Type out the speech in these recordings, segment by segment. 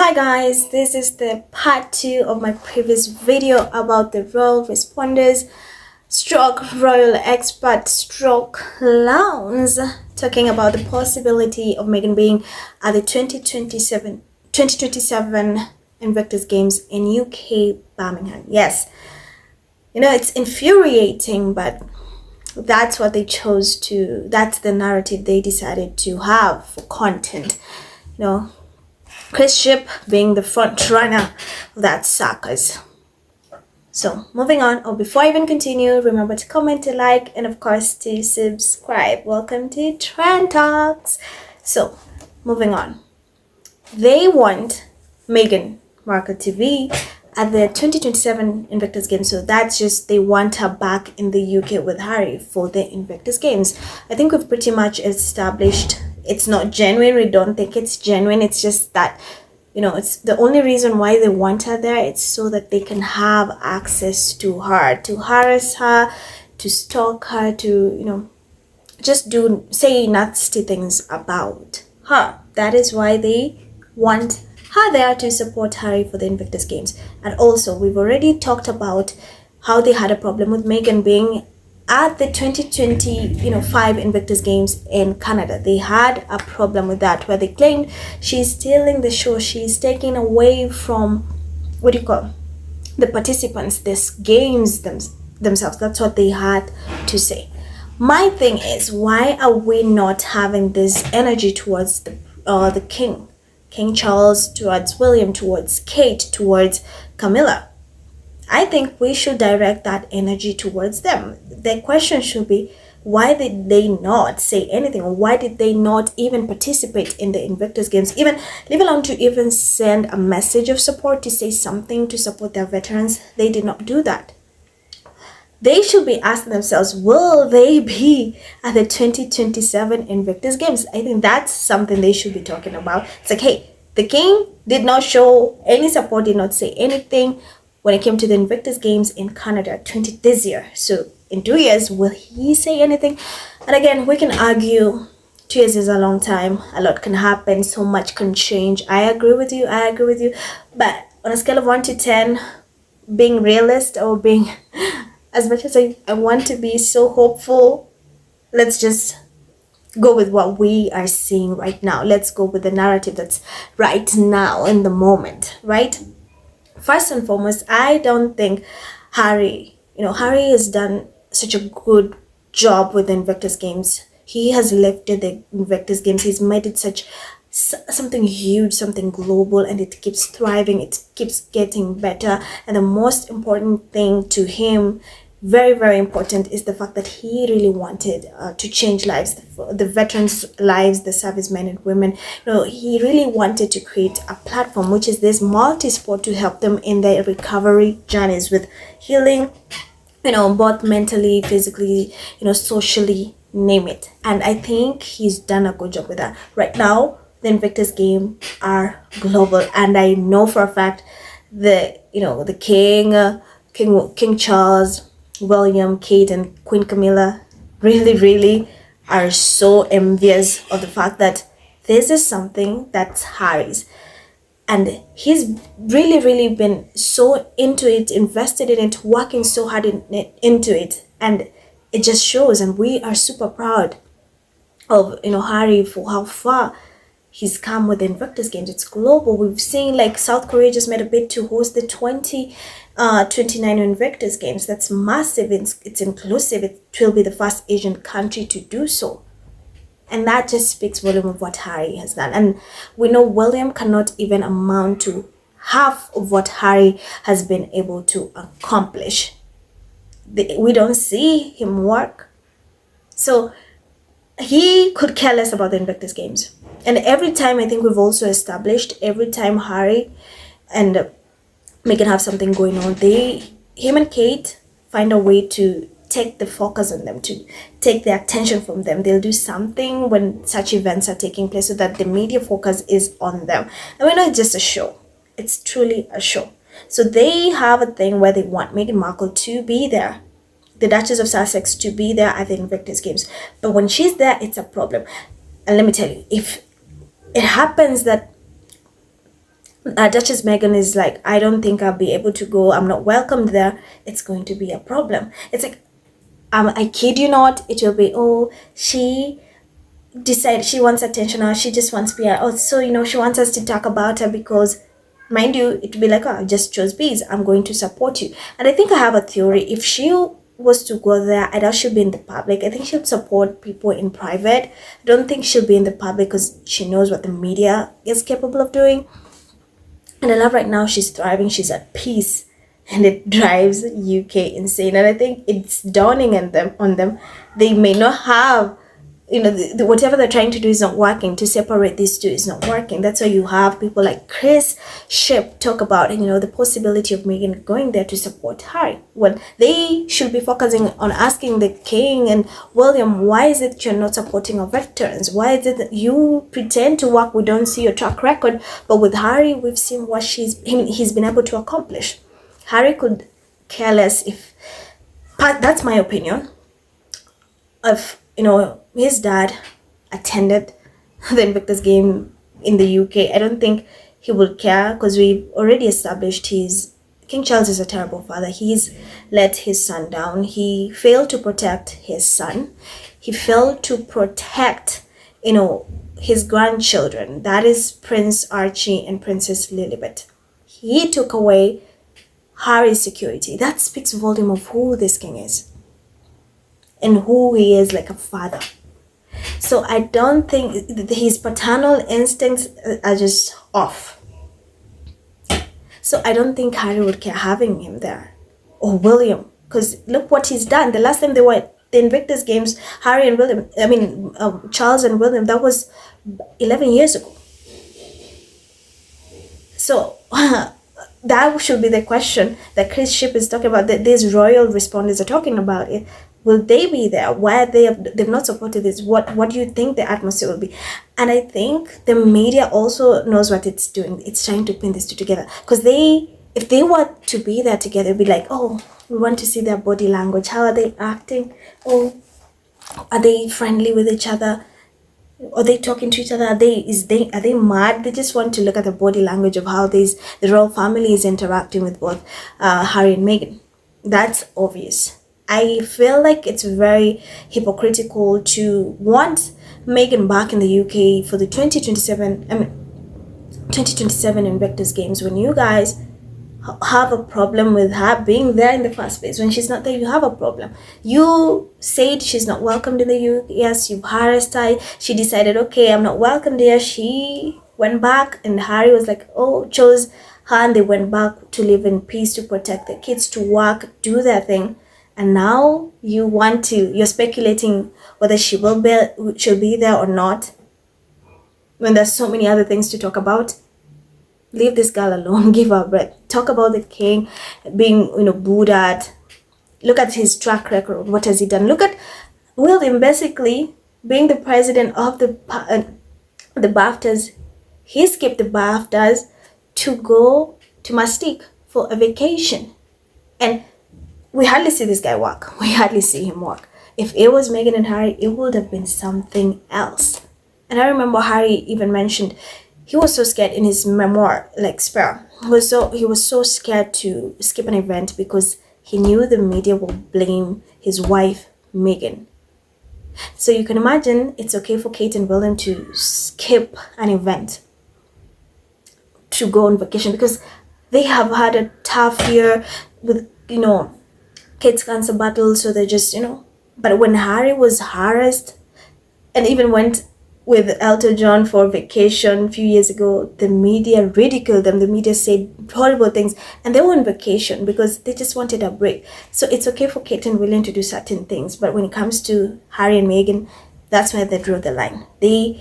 Hi guys, this is the part 2 of my previous video about the royal responders stroke royal expert stroke clowns, talking about the possibility of Meghan being at the 2027 Invictus Games in UK Birmingham. Yes, it's infuriating, but that's what they chose to, that's the narrative they decided to have for content. Chris Ship being the front runner of that circus. So moving on, or before I even continue, remember to comment, to like, and of course to subscribe. Welcome to Trend Talks. So moving on, they want Meghan Markle to be at the 2027 Invictus Games. So that's just, they want her back in the UK with Harry for the Invictus Games. I think we've pretty much established it's not genuine. We don't think it's genuine. It's just that, it's the only reason why they want her there. It's so that they can have access to her, to harass her, to stalk her, to, just say nasty things about her. That is why they want her there to support Harry for the Invictus Games. And also, we've already talked about how they had a problem with Meghan being at the 2025 Invictus Games in Canada. They had a problem with that, where they claimed she's stealing the show, she's taking away from, the participants, this games themselves. That's what they had to say. My thing is, why are we not having this energy towards the King Charles, towards William, towards Kate, towards Camilla? I think we should direct that energy towards them. The question should be, why did they not say anything? Or why did they not even participate in the Invictus Games? Even leave alone to even send a message of support, to say something to support their veterans. They did not do that. They should be asking themselves, will they be at the 2027 Invictus Games? I think that's something they should be talking about. It's like, hey, the king did not show any support, did not say anything when it came to the Invictus Games in Canada this year. So in 2 years, will he say anything? And again, we can argue 2 years is a long time. A lot can happen. So much can change. I agree with you. But on a scale of 1 to 10, being realist, or being, as much as I want to be so hopeful, let's just go with what we are seeing right now. Let's go with the narrative that's right now in the moment, right? First and foremost, I don't think Harry has done such a good job with the Invictus Games. He has lifted the Invictus Games. He's made it something huge, something global, and it keeps thriving. It keeps getting better. And the most important thing to him, very, very important, is the fact that he really wanted to change lives, the veterans' lives, the servicemen and women. He really wanted to create a platform, which is this multi-sport, to help them in their recovery journeys with healing, both mentally, physically, socially, name it. And I think he's done a good job with that. Right now, the Invictus Games are global, and I know for a fact the King Charles, William, Kate, and Queen Camilla really are so envious of the fact that this is something that's Harry's, and he's really been so into it, invested in it, working so hard into it, and it just shows. And we are super proud of Harry for how far he's come with the Invictus Games. It's global. We've seen like South Korea just made a bid to host the 29 Invictus Games. That's massive. It's inclusive. It will be the first Asian country to do so. And that just speaks volume of what Harry has done. And we know William cannot even amount to half of what Harry has been able to accomplish. We don't see him work. So he could care less about the Invictus Games. And every time, I think we've also established, every time Harry and Meghan have something going on, him and Kate find a way to take the focus on them, to take the attention from them. They'll do something when such events are taking place so that the media focus is on them. And we know it's just a show. It's truly a show. So they have a thing where they want Meghan Markle to be there, the Duchess of Sussex to be there at the Invictus Games. But when she's there, it's a problem. And let me tell you, if it happens that Duchess Meghan is like, I don't think I'll be able to go. I'm not welcomed there. It's going to be a problem. It's like, I kid you not, it will be, oh, she decided she wants attention, or she just wants PR. Oh, so, she wants us to talk about her because, mind you, it will be like, oh, I just chose bees. I'm going to support you. And I think I have a theory. If she was to go there, I doubt she'll be in the public. I think she'll support people in private. I don't think she'll be in the public because she knows what the media is capable of doing. And I love right now she's thriving, she's at peace, and it drives UK insane. And I think it's dawning on them. They may not have, whatever they're trying to do is not working. To separate these two is not working. That's why you have people like Chris Ship talk about, the possibility of Meghan going there to support Harry, when they should be focusing on asking the King and William, why is it you're not supporting our veterans? Why is it that you pretend to work, we don't see your track record, but with Harry we've seen what he's been able to accomplish. Harry could care less if, that's my opinion, if his dad attended the Invictus game in the UK. I don't think he will care, because we've already established King Charles is a terrible father. He's let his son down. He failed to protect his son. He failed to protect, his grandchildren. That is Prince Archie and Princess Lilibet. He took away Harry's security. That speaks volume of who this king is and who he is like a father. So I don't think his paternal instincts are just off. So I don't think Harry would care having him there, or William, because look what he's done. The last time they were at the Invictus games, Charles and William, that was 11 years ago. So that should be the question that Chris Ship is talking about, that these royal respondents are talking about it. Will they be there? Why they've not supported this? What do you think the atmosphere will be? And I think the media also knows what it's doing. It's trying to pin these two together. Because if they were to be there together, it'd be like, oh, we want to see their body language. How are they acting? Oh, are they friendly with each other? Are they talking to each other? Are they mad? They just want to look at the body language of how the royal family is interacting with both Harry and Meghan. That's obvious. I feel like it's very hypocritical to want Meghan back in the UK for the 2027 Invictus games, when you guys have a problem with her being there in the first place. When she's not there, you have a problem. You said she's not welcomed in the US. You've harassed her. She decided, okay, I'm not welcomed here. She went back, and Harry was like, oh, chose her, and they went back to live in peace, to protect the kids, to work, do their thing. And now you're speculating whether she'll be there or not, when there's so many other things to talk about. Leave this girl alone. Give her a breath. Talk about the king being, booed at. Look at his track record. What has he done? Look at William basically being the president of the BAFTAs. He skipped the BAFTAs to go to Mastic for a vacation. And we hardly see this guy work. We hardly see him work. If it was Meghan and Harry, it would have been something else. And I remember Harry even mentioned he was so scared in his memoir, like Spare. He was so scared to skip an event because he knew the media will blame his wife, Meghan. So you can imagine it's okay for Kate and William to skip an event to go on vacation, because they have had a tough year with, Kate's cancer battle. So they just, but when Harry was harassed and even went with Elton John for vacation a few years ago, the media ridiculed them. The media said horrible things, and they were on vacation because they just wanted a break. So it's okay for Kate and William to do certain things, but when it comes to Harry and Meghan, that's where they drew the line. The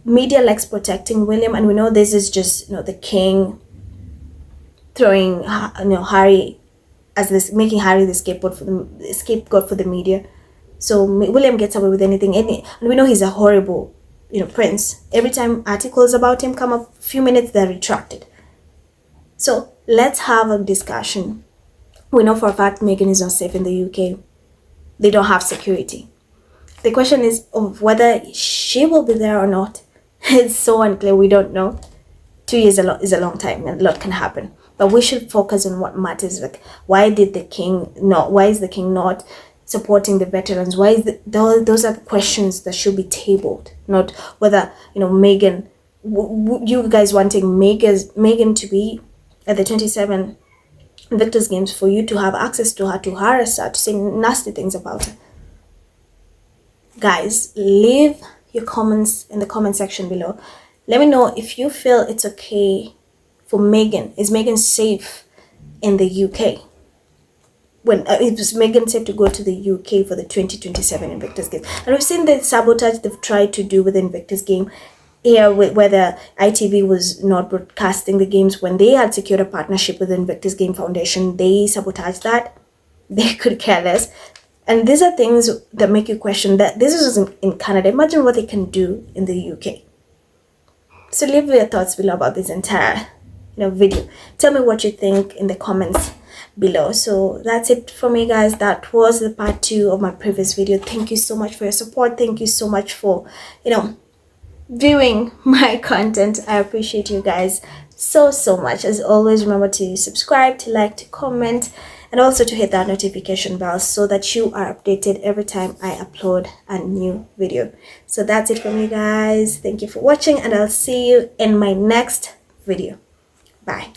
media likes protecting William, and we know this is just, the king throwing, Harry as this, making Harry the scapegoat for the media. So William gets away with anything, and we know he's a horrible, prince. Every time articles about him come up, a few minutes they're retracted. So let's have a discussion. We know for a fact Meghan is not safe in the UK. They don't have security. The question is of whether she will be there or not. It's so unclear. We don't know. 2 years is a long time, and a lot can happen. But we should focus on what matters. Like, why is the king not supporting the veterans? Why is those are the questions that should be tabled, not whether Meghan. You guys wanting Meghan to be at the 27 Invictus Games, for you to have access to her, to harass her, to say nasty things about her. Guys, leave your comments in the comment section below. Let me know if you feel it's okay for Meghan. Is Meghan safe in the UK? When is Meghan safe to go to the UK for the 2027 Invictus Games? And we've seen the sabotage they've tried to do with the Invictus Game here, where the ITV was not broadcasting the games when they had secured a partnership with the Invictus Game Foundation. They sabotaged that. They could care less. And these are things that make you question that this is in Canada. Imagine what they can do in the UK. So leave your thoughts below about this entire video. Tell me what you think in the comments below. So that's it for me, guys. That was the part 2 of my previous video. Thank you so much for your support. Thank you so much for viewing my content. I appreciate you guys so much. As always, remember to subscribe, to like, to comment, and also to hit that notification bell so that you are updated every time I upload a new video. So that's it from me, guys. Thank you for watching, and I'll see you in my next video. Bye.